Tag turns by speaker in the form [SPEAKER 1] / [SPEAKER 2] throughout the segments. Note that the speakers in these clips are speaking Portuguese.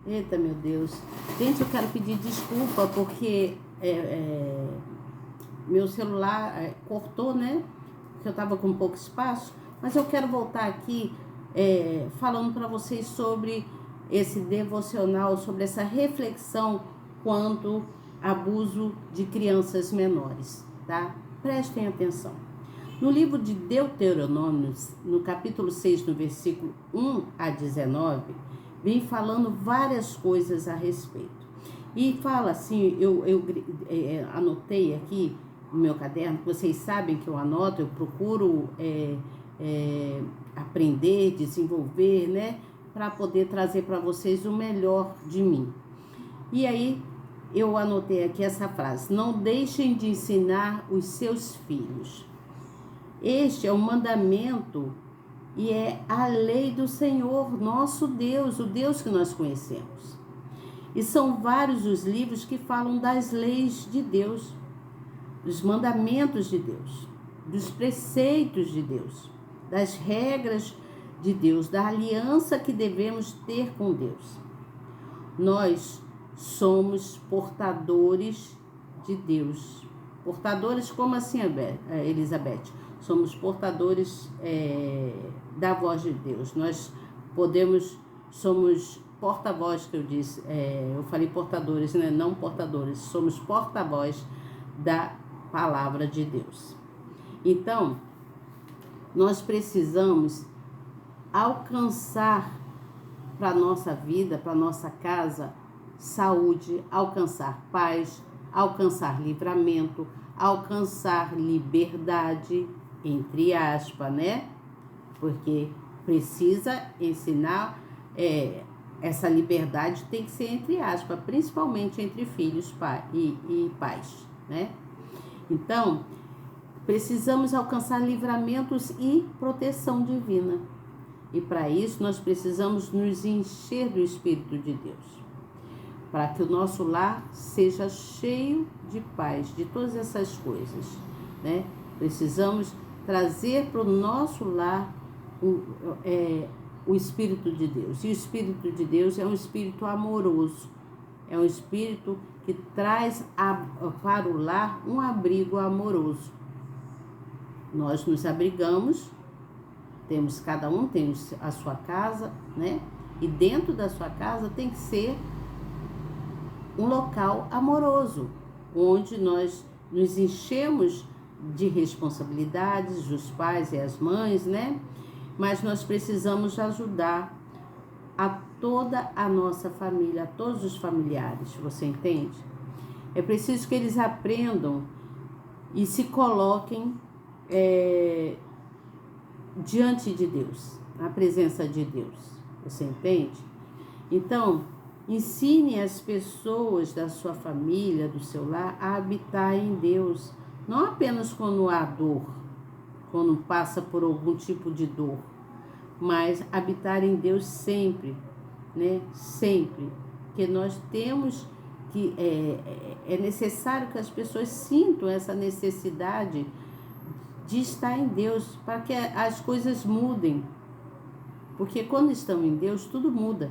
[SPEAKER 1] Eita, meu Deus. Gente, eu quero pedir desculpa porque meu celular cortou, né? Porque eu tava com pouco espaço. Mas eu quero voltar aqui falando para vocês sobre esse devocional, sobre essa reflexão quanto abuso de crianças menores, tá? Prestem atenção. No livro de Deuteronômio, no capítulo 6, no versículo 1 a 19, vem falando várias coisas a respeito. E fala assim, eu anotei aqui no meu caderno, vocês sabem que eu anoto, eu procuro aprender, desenvolver, né? Para poder trazer para vocês o melhor de mim. E aí, eu anotei aqui essa frase: não deixem de ensinar os seus filhos. Este é o mandamento e é a lei do Senhor, nosso Deus, o Deus que nós conhecemos. E são vários os livros que falam das leis de Deus, dos mandamentos de Deus, dos preceitos de Deus, das regras de Deus, da aliança que devemos ter com Deus. Nós somos portadores de Deus. Portadores como assim, Elizabeth? Somos portadores da voz de Deus. Nós somos porta-voz, que eu disse, eu falei portadores, né? Não portadores, somos porta-voz da palavra de Deus. Então, nós precisamos alcançar para a nossa vida, para a nossa casa, saúde, alcançar paz, alcançar livramento, alcançar liberdade, entre aspas, né? Porque precisa ensinar, essa liberdade tem que ser entre aspas, principalmente entre filhos e pais, né? Então, precisamos alcançar livramentos e proteção divina. E para isso nós precisamos nos encher do Espírito de Deus, para que o nosso lar seja cheio de paz, de todas essas coisas, né? Precisamos trazer para o nosso lar o Espírito de Deus. E o Espírito de Deus é um Espírito amoroso, é um Espírito que traz para o lar um abrigo amoroso. Nós nos abrigamos, cada um tem a sua casa, né? E dentro da sua casa tem que ser um local amoroso, onde nós nos enchemos de responsabilidades, os pais e as mães, né? Mas nós precisamos ajudar a toda a nossa família, a todos os familiares, você entende? É preciso que eles aprendam e se coloquem diante de Deus, na presença de Deus, você entende? Então, ensine as pessoas da sua família, do seu lar, a habitar em Deus, não apenas quando há dor, quando passa por algum tipo de dor, mas habitar em Deus sempre, né? Sempre, porque nós temos que, é necessário que as pessoas sintam essa necessidade de estar em Deus, para que as coisas mudem, porque quando estão em Deus, tudo muda,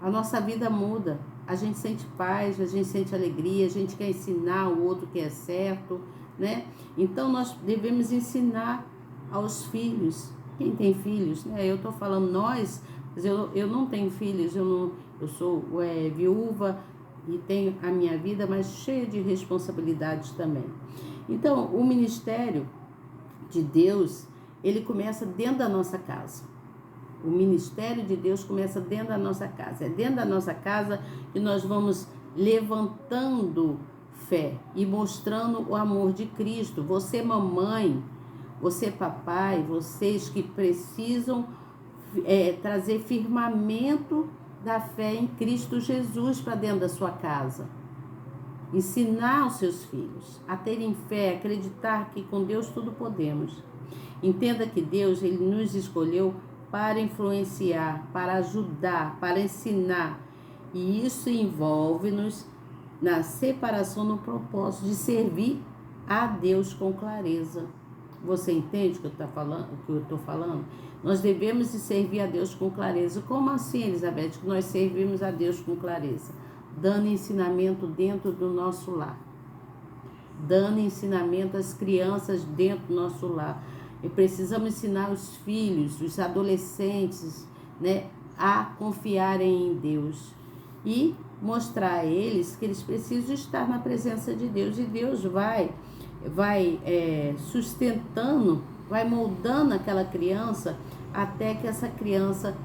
[SPEAKER 1] a nossa vida muda, a gente sente paz, a gente sente alegria, a gente quer ensinar o outro que é certo, né? Então nós devemos ensinar aos filhos, quem tem filhos, né? Eu tô falando nós, mas eu não tenho filhos, eu sou viúva e tenho a minha vida, mas cheia de responsabilidades também. Então, o ministério de Deus, ele começa dentro da nossa casa. O ministério de Deus começa dentro da nossa casa. É dentro da nossa casa que nós vamos levantando fé e mostrando o amor de Cristo. Você, mamãe, você, papai, vocês que precisam trazer firmamento da fé em Cristo Jesus para dentro da sua casa. Ensinar os seus filhos a terem fé, acreditar que com Deus tudo podemos. Entenda que Deus, ele nos escolheu para influenciar, para ajudar, para ensinar. E isso envolve-nos na separação, no propósito de servir a Deus com clareza. Você entende o que eu estou falando? Nós devemos servir a Deus com clareza. Como assim, Elizabeth, que nós servimos a Deus com clareza? Dando ensinamento dentro do nosso lar. Dando ensinamento às crianças dentro do nosso lar. E precisamos ensinar os filhos, os adolescentes, né, a confiarem em Deus. E mostrar a eles que eles precisam estar na presença de Deus. E Deus vai sustentando, vai moldando aquela criança até que essa criança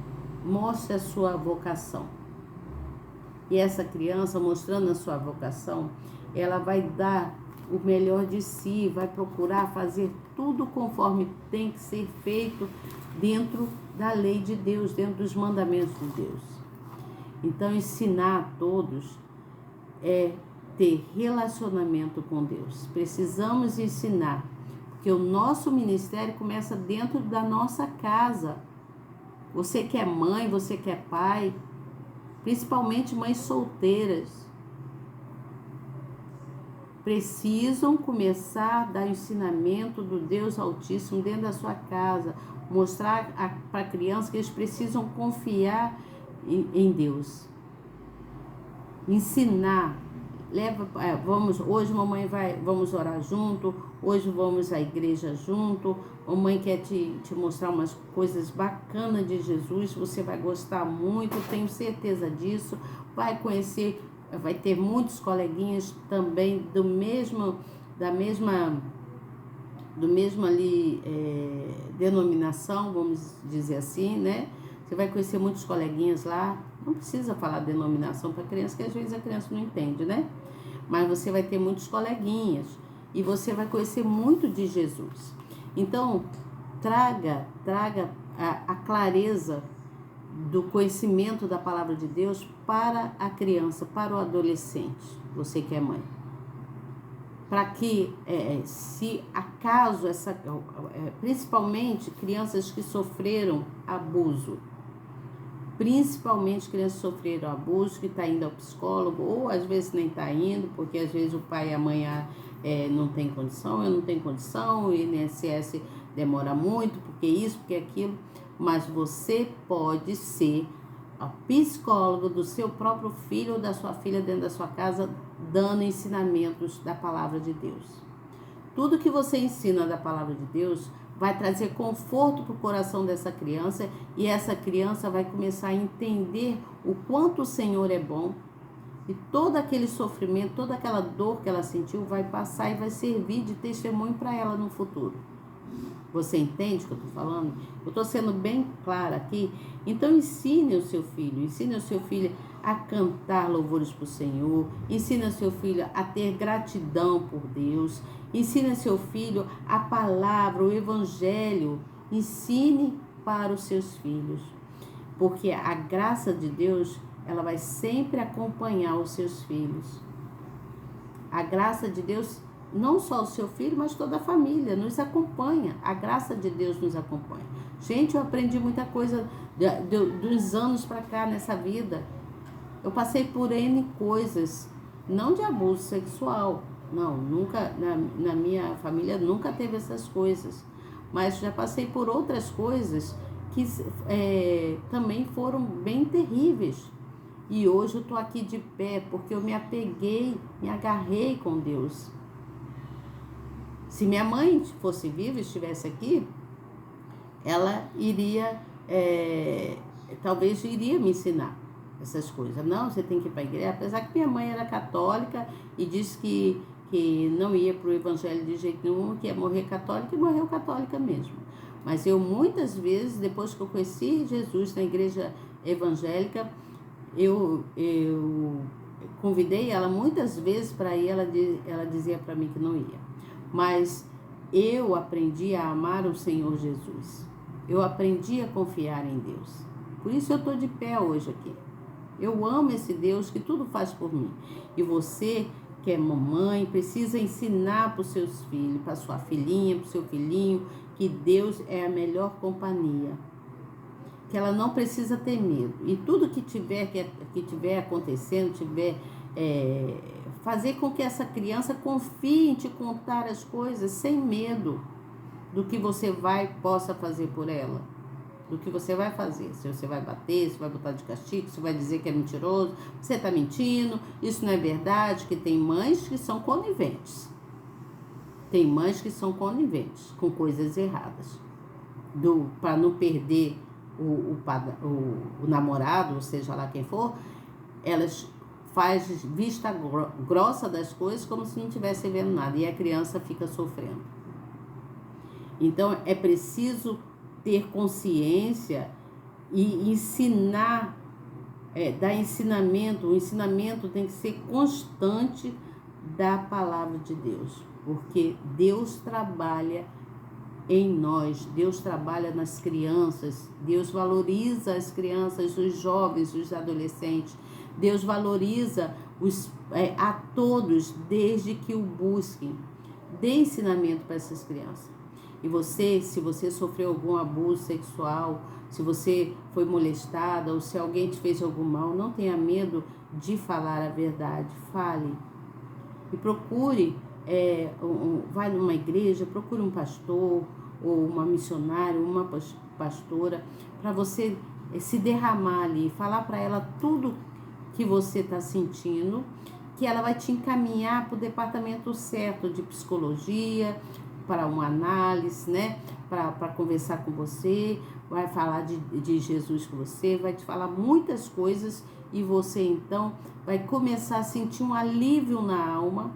[SPEAKER 1] mostre a sua vocação. E essa criança, mostrando a sua vocação, ela vai dar o melhor de si, vai procurar fazer tudo conforme tem que ser feito dentro da lei de Deus, dentro dos mandamentos de Deus. Então, ensinar a todos é ter relacionamento com Deus. Precisamos ensinar, porque o nosso ministério começa dentro da nossa casa. Você que é mãe, você que é pai, principalmente mães solteiras, precisam começar a dar ensinamento do Deus Altíssimo dentro da sua casa, mostrar para a criança que eles precisam confiar em Deus. Ensinar. Hoje mamãe vamos orar junto, hoje vamos à igreja junto, mamãe quer te mostrar umas coisas bacanas de Jesus, você vai gostar muito, tenho certeza disso, vai conhecer, vai ter muitos coleguinhas também do mesmo ali denominação, vamos dizer assim, né? Você vai conhecer muitos coleguinhas lá, não precisa falar denominação para criança, que às vezes a criança não entende, né? Mas você vai ter muitos coleguinhas e você vai conhecer muito de Jesus. Então, traga a clareza do conhecimento da palavra de Deus para a criança, para o adolescente, você que é mãe. Para que, se acaso, principalmente crianças que sofreram abuso, principalmente crianças que sofreram abuso, que está indo ao psicólogo, ou às vezes nem está indo, porque às vezes o pai e a mãe não tem condição, eu não tenho condição, o INSS demora muito, porque isso, porque aquilo, mas você pode ser a psicólogo do seu próprio filho ou da sua filha dentro da sua casa, dando ensinamentos da palavra de Deus. Tudo que você ensina da palavra de Deus vai trazer conforto para o coração dessa criança e essa criança vai começar a entender o quanto o Senhor é bom e todo aquele sofrimento, toda aquela dor que ela sentiu vai passar e vai servir de testemunho para ela no futuro. Você entende o que eu estou falando? Eu estou sendo bem clara aqui. Então ensine o seu filho a cantar louvores para o Senhor, ensine o seu filho a ter gratidão por Deus, ensine seu filho a palavra, o evangelho, ensine para os seus filhos, porque a graça de Deus, ela vai sempre acompanhar os seus filhos. A graça de Deus, não só o seu filho, mas toda a família, nos acompanha. A graça de Deus nos acompanha. Gente, eu aprendi muita coisa dos anos para cá nessa vida. Eu passei por N coisas, não de abuso sexual, não, nunca, na minha família nunca teve essas coisas, mas já passei por outras coisas que também foram bem terríveis. E hoje eu estou aqui de pé porque eu me apeguei, me agarrei com Deus. Se minha mãe fosse viva, estivesse aqui, ela iria, talvez iria me ensinar essas coisas. Não, você tem que ir para a igreja. Apesar que minha mãe era católica e disse que não ia para o evangelho de jeito nenhum, que ia morrer católica, e morreu católica mesmo. Mas eu muitas vezes, depois que eu conheci Jesus na igreja evangélica, eu convidei ela muitas vezes para ir, ela dizia para mim que não ia. Mas eu aprendi a amar o Senhor Jesus. Eu aprendi a confiar em Deus. Por isso eu estou de pé hoje aqui. Eu amo esse Deus que tudo faz por mim. E você, que é mamãe, precisa ensinar para os seus filhos, para sua filhinha, para o seu filhinho, que Deus é a melhor companhia. Que ela não precisa ter medo. E tudo que tiver acontecendo, fazer com que essa criança confie em te contar as coisas sem medo. do que você possa fazer por ela. Do que você vai fazer. Se você vai bater, se vai botar de castigo, se vai dizer que é mentiroso, você está mentindo, isso não é verdade, que tem mães que são coniventes. Tem mães que são coniventes com coisas erradas. Para não perder o namorado, ou seja lá quem for, elas faz vista grossa das coisas como se não estivesse vendo nada. E a criança fica sofrendo. Então, é preciso ter consciência e ensinar, dar ensinamento. O ensinamento tem que ser constante da palavra de Deus, porque Deus trabalha em nós, Deus trabalha nas crianças, Deus valoriza as crianças, os jovens, os adolescentes, Deus valoriza a todos desde que o busquem. Dê ensinamento para essas crianças. E você, se você sofreu algum abuso sexual, se você foi molestada ou se alguém te fez algum mal, não tenha medo de falar a verdade. Fale. E procure, vai numa igreja, procure um pastor ou uma missionária, uma pastora, para você se derramar ali, falar para ela tudo que você está sentindo, que ela vai te encaminhar para o departamento certo de psicologia, para uma análise, né? Para conversar com você, vai falar de Jesus com você, vai te falar muitas coisas e você então vai começar a sentir um alívio na alma,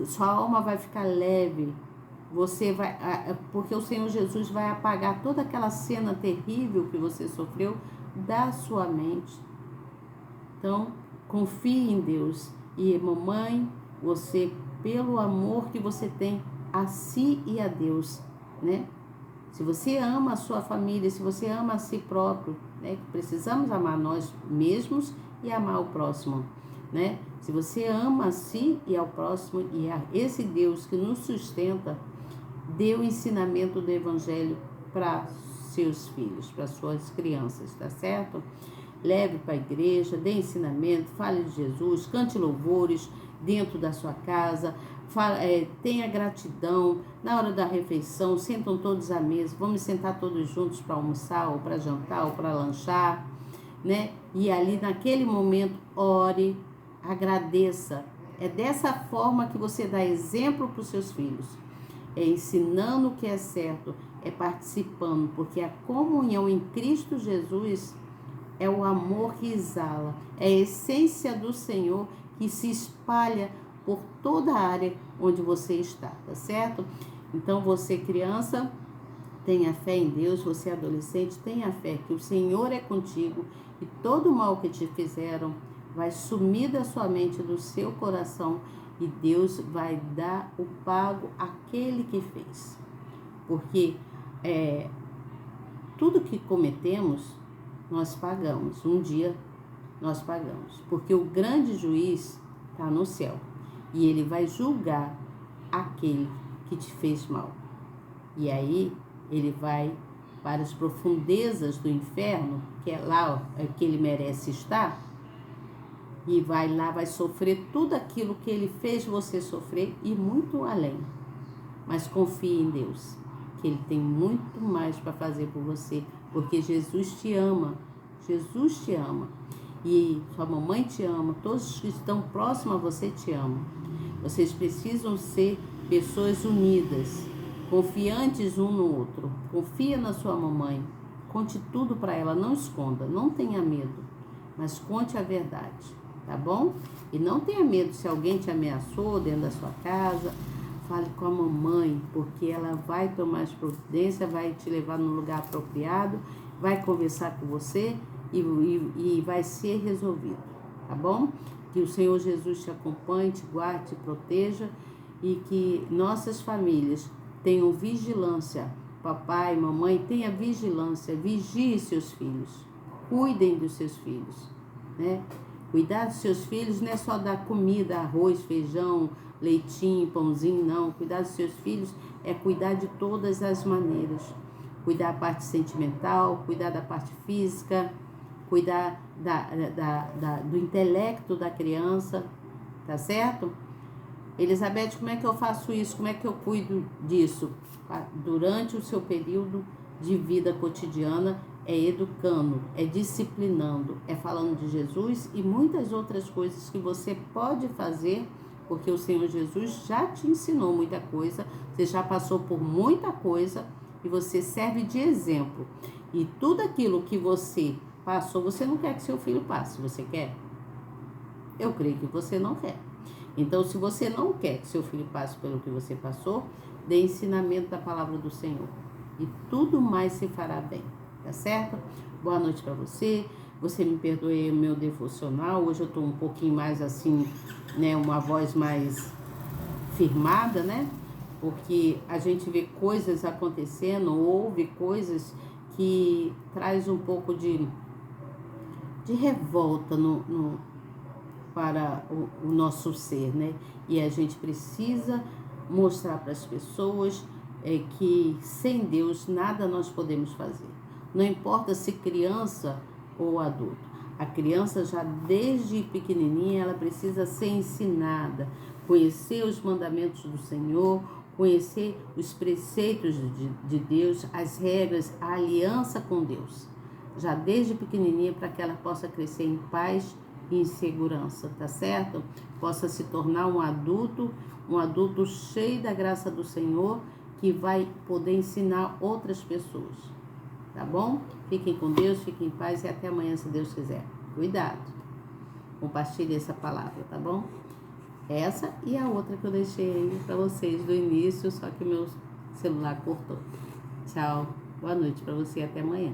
[SPEAKER 1] sua alma vai ficar leve, você vai, porque o Senhor Jesus vai apagar toda aquela cena terrível que você sofreu da sua mente. Então, confie em Deus e mamãe, você, pelo amor que você tem a si e a Deus, né? Se você ama a sua família, se você ama a si próprio, né? Precisamos amar nós mesmos e amar o próximo, né? Se você ama a si e ao próximo e a esse Deus que nos sustenta, dê o ensinamento do Evangelho para seus filhos, para suas crianças, tá certo? Leve para a igreja, dê ensinamento, fale de Jesus, cante louvores dentro da sua casa, tenha gratidão na hora da refeição, sentam todos à mesa, vamos sentar todos juntos para almoçar, ou para jantar, ou para lanchar, né? E ali naquele momento, ore, agradeça. É dessa forma que você dá exemplo para os seus filhos. É ensinando o que é certo, é participando, porque a comunhão em Cristo Jesus é o amor que exala, é a essência do Senhor que se espalha por toda a área onde você está, tá certo? Então você, criança, tenha fé em Deus, você, adolescente, tenha fé que o Senhor é contigo e todo o mal que te fizeram vai sumir da sua mente, do seu coração, e Deus vai dar o pago àquele que fez. Porque tudo que cometemos, nós pagamos. Um dia nós pagamos. Porque o grande juiz está no céu. E ele vai julgar aquele que te fez mal. E aí ele vai para as profundezas do inferno, que é lá que ele merece estar, e vai lá, vai sofrer tudo aquilo que ele fez você sofrer e muito além. Mas confie em Deus, que ele tem muito mais para fazer por você, porque Jesus te ama. Jesus te ama. E sua mamãe te ama, todos que estão próximos a você te amam. Vocês precisam ser pessoas unidas, confiantes um no outro. Confia na sua mamãe, conte tudo para ela, não esconda, não tenha medo, mas conte a verdade, tá bom? E não tenha medo se alguém te ameaçou dentro da sua casa, fale com a mamãe, porque ela vai tomar as providências, vai te levar no lugar apropriado, vai conversar com você e vai ser resolvido, tá bom? Que o Senhor Jesus te acompanhe, te guarde, te proteja e que nossas famílias tenham vigilância. Papai, mamãe, tenha vigilância, vigie seus filhos, cuidem dos seus filhos, né? Cuidar dos seus filhos não é só dar comida, arroz, feijão, leitinho, pãozinho, não. Cuidar dos seus filhos é cuidar de todas as maneiras. Cuidar da parte sentimental, cuidar da parte física, cuidar do intelecto da criança, tá certo? Elizabeth, como é que eu faço isso? Como é que eu cuido disso? Durante o seu período de vida cotidiana, é educando, é disciplinando, é falando de Jesus e muitas outras coisas que você pode fazer, porque o Senhor Jesus já te ensinou muita coisa, você já passou por muita coisa e você serve de exemplo. E tudo aquilo que você passou, você não quer que seu filho passe, você quer? Eu creio que você não quer. Então, se você não quer que seu filho passe pelo que você passou, dê ensinamento da palavra do Senhor. E tudo mais se fará bem, tá certo? Boa noite para você. Você me perdoe o meu devocional. Hoje eu tô um pouquinho mais assim, né? Uma voz mais firmada, né? Porque a gente vê coisas acontecendo, ouve coisas que traz um pouco de revolta para o nosso ser, né? E a gente precisa mostrar para as pessoas que sem Deus nada nós podemos fazer. Não importa se criança ou adulto. A criança já desde pequenininha ela precisa ser ensinada, conhecer os mandamentos do Senhor, conhecer os preceitos de Deus, as regras, a aliança com Deus. Já desde pequenininha para que ela possa crescer em paz e em segurança, tá certo? Possa se tornar um adulto cheio da graça do Senhor, que vai poder ensinar outras pessoas, tá bom? Fiquem com Deus, fiquem em paz e até amanhã, se Deus quiser. Cuidado. Compartilhe essa palavra, tá bom? Essa e a outra que eu deixei aí para vocês do início, só que meu celular cortou. Tchau. Boa noite para você e até amanhã.